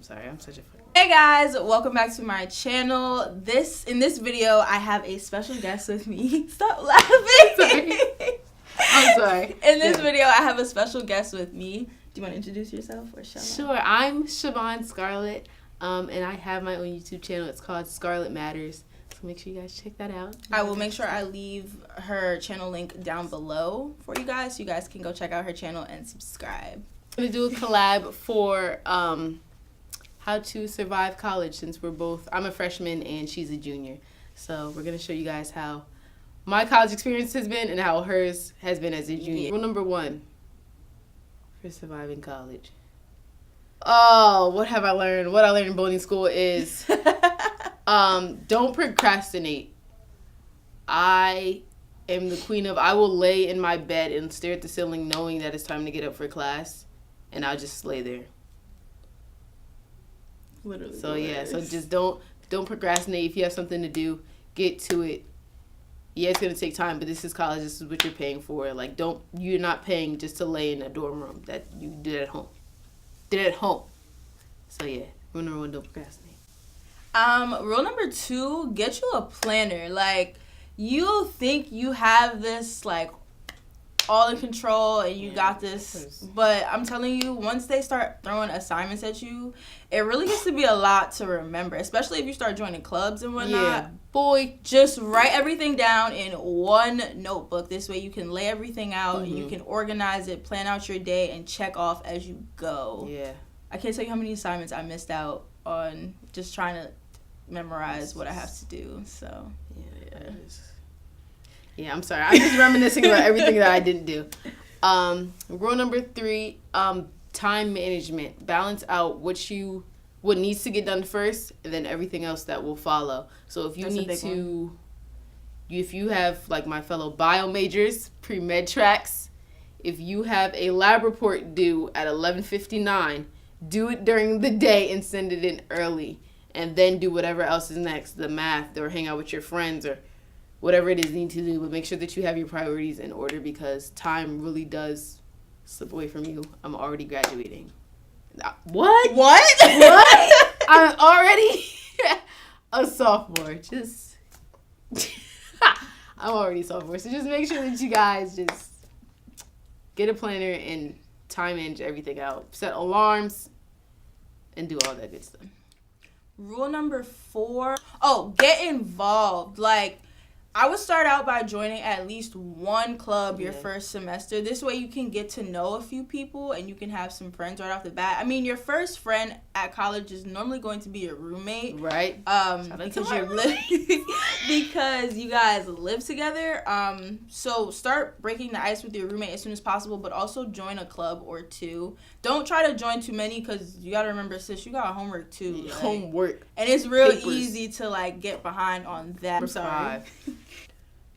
I'm sorry. I'm such a fucking... Hey guys, welcome back to my channel. In this video, I have a special guest with me. Stop laughing. Sorry. I'm sorry. In this video, I have a special guest with me. Do you want to introduce yourself or shall I? Sure. I'm Scarlett, and I have my own YouTube channel. It's called Scarlett Matters. So make sure you guys check that out. I will make sure I leave her channel link down below for you guys, so you guys can go check out her channel and subscribe. I'm gonna do a collab for how to survive college, since I'm a freshman and she's a junior. So we're gonna show you guys how my college experience has been and how hers has been as a junior. Rule number 1 for surviving college. Oh, what have I learned? What I learned in boarding school is don't procrastinate. I am the queen of, I will lay in my bed and stare at the ceiling knowing that it's time to get up for class, and I'll just lay there. Literally. So yeah, so just don't procrastinate. If you have something to do, get to it. Yeah, it's gonna take time, but this is college. This is what you're paying for. Like, you're not paying just to lay in a dorm room. That you did at home. So yeah, rule number 1, don't procrastinate. Rule number 2, get you a planner. Like, you think you have this like all in control and you got this, but I'm telling you, once they start throwing assignments at you, it really gets to be a lot to remember, especially if you start joining clubs and whatnot. Yeah, boy, just write everything down in one notebook. This way you can lay everything out and you can organize it, plan out your day, and check off as you go. Yeah, I can't tell you how many assignments I missed out on just trying to memorize what I have to do. So yeah, I'm sorry. I'm just reminiscing about everything that I didn't do. Rule number 3, time management. Balance out what needs to get done first, and then everything else that will follow. So if if you have, like my fellow bio majors, pre-med tracks, if you have a lab report due at 11:59, do it during the day and send it in early, and then do whatever else is next, the math, or hang out with your friends, or whatever it is you need to do. But make sure that you have your priorities in order, because time really does slip away from you. I'm already graduating. What? I'm already a sophomore. I'm already a sophomore. So just make sure that you guys just get a planner and time manage everything out. Set alarms and do all that good stuff. Rule number 4, get involved. Like, I would start out by joining at least one club your first semester. This way you can get to know a few people and you can have some friends right off the bat. I mean, your first friend at college is normally going to be your roommate. Right. Because you guys live together. So start breaking the ice with your roommate as soon as possible, but also join a club or 2. Don't try to join too many, because you got to remember, sis, you got homework too. Yeah, homework. And it's real easy to like get behind on that. I'm sorry.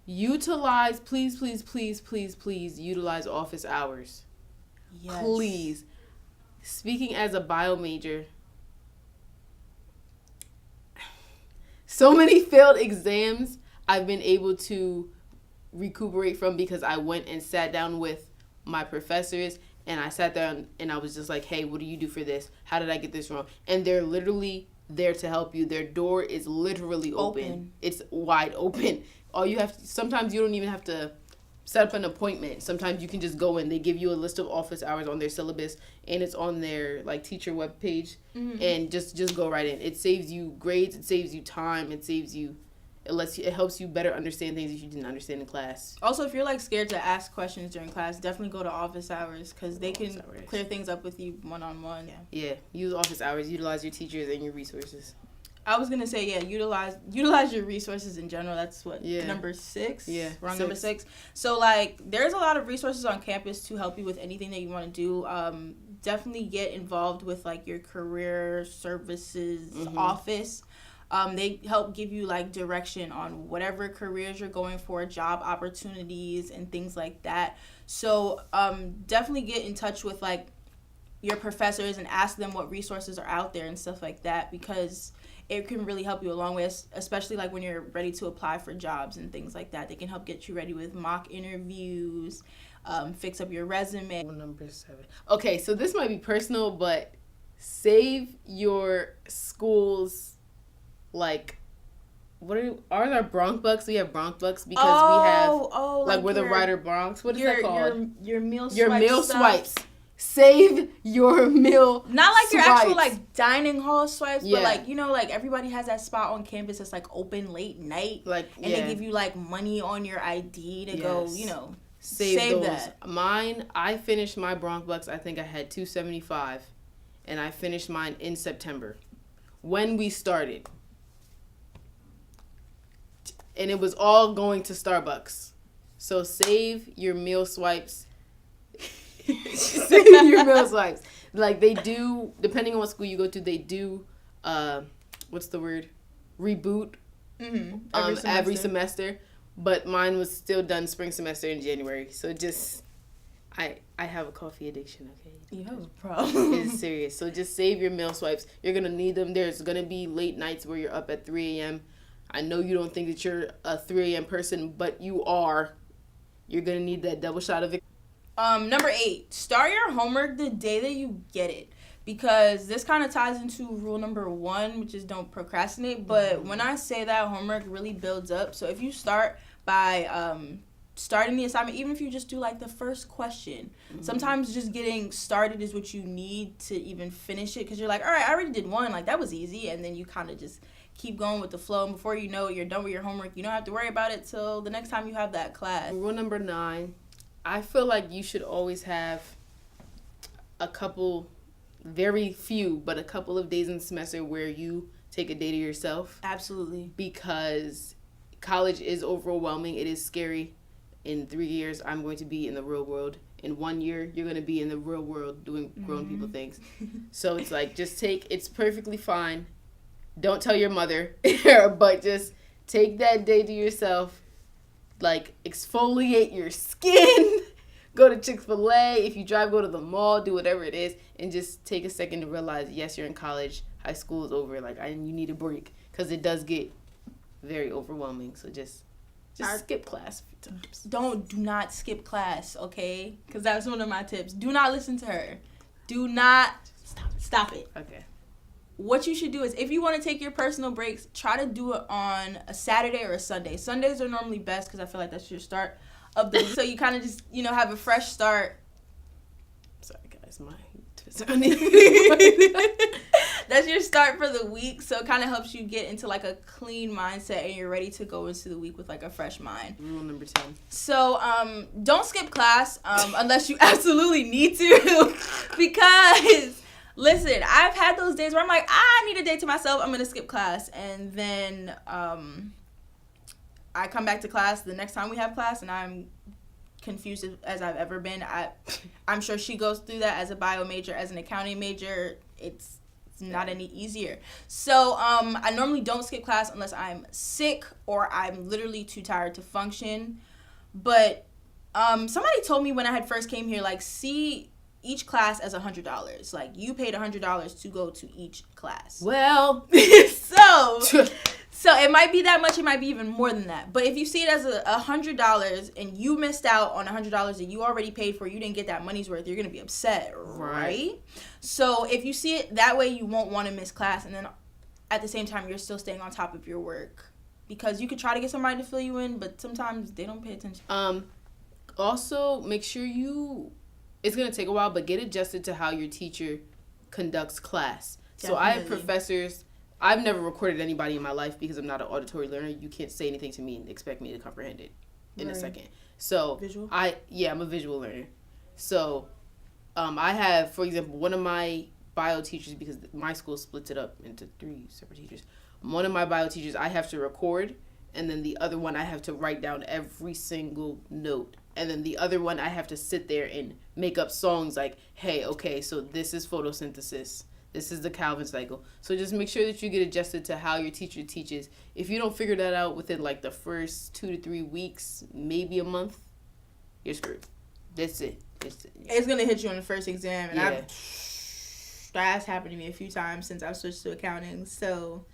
Utilize, please utilize office hours. Yes. Please. Speaking as a bio major, so many failed exams I've been able to recuperate from, because I went and sat down with my professors, and I sat down and I was just like, hey, what do you do for this? How did I get this wrong? And they're literally there to help you. Their door is literally open. It's wide open. All you have to, sometimes you don't even have to set up an appointment. Sometimes you can just go in. They give you a list of office hours on their syllabus, and it's on their like teacher webpage, and just go right in. It saves you grades. It saves you time. It helps you better understand things that you didn't understand in class. Also, if you're like scared to ask questions during class, definitely go to office hours, because they can clear things up with you one-on-one. Yeah, use office hours. Utilize your teachers and your resources. I was gonna say, utilize your resources in general. That's number 6. Yeah, wrong, 6. Number 6. So like, there's a lot of resources on campus to help you with anything that you want to do. Definitely get involved with like your career services office. They help give you like direction on whatever careers you're going for, job opportunities and things like that. So definitely get in touch with like your professors and ask them what resources are out there and stuff like that, because it can really help you a long way, especially like when you're ready to apply for jobs and things like that. They can help get you ready with mock interviews, fix up your resume. Number 7. Okay, so this might be personal, but save your school's, like, what are our Bronx Bucks? We have Bronx Bucks because we have, like we're the Ryder Bronx. What is that called? Your meal swipes. Your meal swipes. Save your meal Not like swipes. your actual, like, dining hall swipes, yeah. but, like, you know, like, everybody has that spot on campus that's, like, open late night. Like, and they give you, like, money on your ID to go, you know, save those. That. Mine, I finished my Bronx Bucks, I think I had $275, and I finished mine in September when we started. And it was all going to Starbucks. So save your meal swipes. Save your meal swipes. Like, they do, depending on what school you go to, they do, what's the word? Reboot. Every semester. But mine was still done spring semester in January. So just, I have a coffee addiction, okay? You have a problem. It's serious. So just save your meal swipes. You're going to need them. There's going to be late nights where you're up at 3 a.m. I know you don't think that you're a 3 a.m. person, but you are. You're going to need that double shot of it. Number 8, start your homework the day that you get it. Because this kind of ties into rule number 1, which is don't procrastinate. But when I say that, homework really builds up. So if you start by starting the assignment, even if you just do like the first question, sometimes just getting started is what you need to even finish it. Because you're like, all right, I already did 1. Like, that was easy. And then you kind of just keep going with the flow. And before you know it, you're done with your homework. You don't have to worry about it till the next time you have that class. Rule number 9, I feel like you should always have a couple, very few, but a couple of days in the semester where you take a day to yourself. Absolutely. Because college is overwhelming. It is scary. In 3 years, I'm going to be in the real world. In 1 year, you're going to be in the real world doing grown people things. So it's like, just it's perfectly fine. Don't tell your mother, but just take that day to yourself. Like, exfoliate your skin. Go to Chick-fil-A. If you drive, go to the mall. Do whatever it is. And just take a second to realize, yes, you're in college. High school is over. Like, you need a break. Because it does get very overwhelming. So just skip class a few times. Do not skip class, okay? Because that's one of my tips. Do not listen to her. Do not. Stop it. Okay. What you should do is, if you want to take your personal breaks, try to do it on a Saturday or a Sunday. Sundays are normally best because I feel like that's your start of the week. So you kind of just, have a fresh start. Sorry, guys. That's your start for the week. So it kind of helps you get into, like, a clean mindset and you're ready to go into the week with, like, a fresh mind. Rule number 10. So don't skip class unless you absolutely need to because... Listen, I've had those days where I'm like, I need a day to myself. I'm going to skip class. And then I come back to class the next time we have class, and I'm confused as I've ever been. I'm sure she goes through that as a bio major, as an accounting major. It's not any easier. So I normally don't skip class unless I'm sick or I'm literally too tired to function. But somebody told me when I had first came here, like, see each class as $100. Like, you paid $100 to go to each class. Well, so it might be that much. It might be even more than that. But if you see it as $100 and you missed out on $100 that you already paid for, you didn't get that money's worth, you're going to be upset, right? So if you see it that way, you won't want to miss class. And then at the same time, you're still staying on top of your work. Because you could try to get somebody to fill you in, but sometimes they don't pay attention. Also, make sure it's going to take a while, but get adjusted to how your teacher conducts class. Definitely. So I have professors. I've never recorded anybody in my life because I'm not an auditory learner. You can't say anything to me and expect me to comprehend it in a second. So visual? I'm a visual learner. So I have, for example, one of my bio teachers, because my school splits it up into 3 separate teachers. One of my bio teachers, I have to record, and then the other one I have to write down every single note. And then the other one, I have to sit there and make up songs like, hey, okay, so this is photosynthesis. This is the Calvin cycle. So just make sure that you get adjusted to how your teacher teaches. If you don't figure that out within, like, the first 2 to 3 weeks, maybe a month, you're screwed. That's it. It's going to hit you on the first exam. And that's happened to me a few times since I've switched to accounting. So,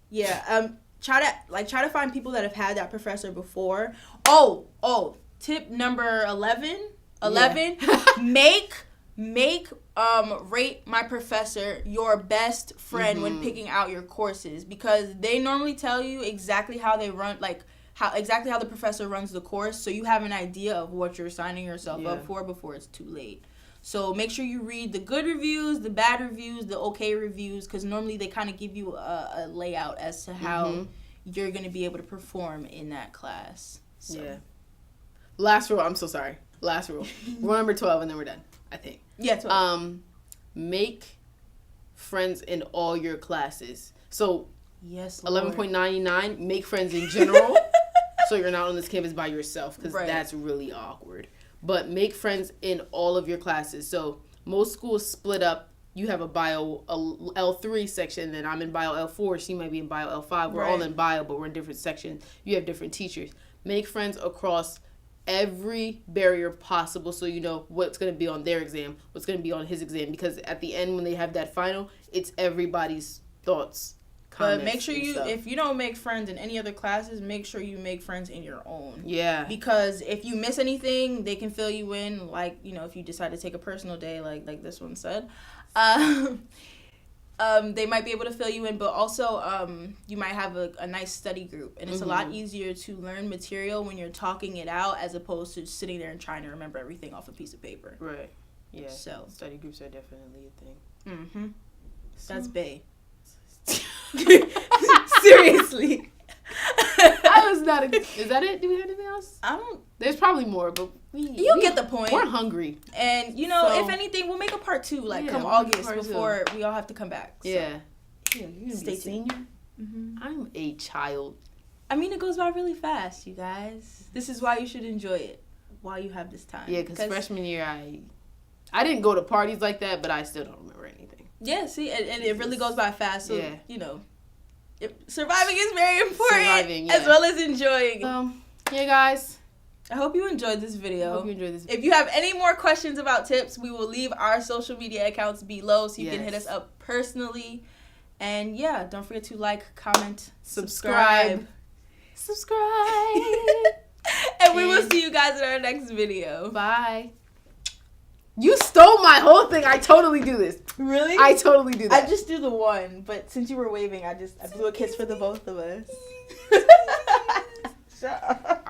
yeah. Try to find people that have had that professor before. Oh. Tip number 11, make Rate my professor your best friend when picking out your courses, because they normally tell you exactly how they run, like how the professor runs the course, so you have an idea of what you're signing yourself up for before it's too late. So make sure you read the good reviews, the bad reviews, the okay reviews, because normally they kind of give you a layout as to how you're going to be able to perform in that class. So. Yeah. Last rule. I'm so sorry. Last rule. Rule number 12, and then we're done, I think. Yeah, 12. Make friends in all your classes. So, yes, 11.99, make friends in general. So you're not on this campus by yourself, because that's really awkward. But make friends in all of your classes. So most schools split up. You have a bio L3 section, and I'm in bio L4. She might be in bio L5. We're all in bio, but we're in different sections. You have different teachers. Make friends across every barrier possible, so you know what's going to be on their exam, what's going to be on his exam. Because at the end, when they have that final, it's everybody's thoughts. But make sure if you don't make friends in any other classes, make sure you make friends in your own. Yeah. Because if you miss anything, they can fill you in. Like, you know, if you decide to take a personal day, like this one said, they might be able to fill you in. But also, you might have a nice study group, and it's a lot easier to learn material when you're talking it out as opposed to sitting there and trying to remember everything off a piece of paper. Right. Yeah. So study groups are definitely a thing. That's bae. Seriously. I was not. Is that it? Do we have anything else? I don't. There's probably more, but you get the point. We're hungry, and you know, if anything, we'll make a part 2, come August, before we all have to come back. So. Yeah. You're gonna Stay be a senior. I'm a child. I mean, it goes by really fast, you guys. This is why you should enjoy it while you have this time. Yeah, because freshman year, I didn't go to parties like that, but I still don't remember anything. Yeah, see, and it really goes by fast. So, you know, surviving is very important, as well as enjoying. Yeah, guys. I hope you enjoyed this video. If you have any more questions about tips, we will leave our social media accounts below, so you can hit us up personally. And yeah, don't forget to like, comment, subscribe. And we will see you guys in our next video. Bye. You stole my whole thing. I totally do this. Really? I totally do that. I just do the one, but since you were waving, I blew a kiss for the both of us. Shut up.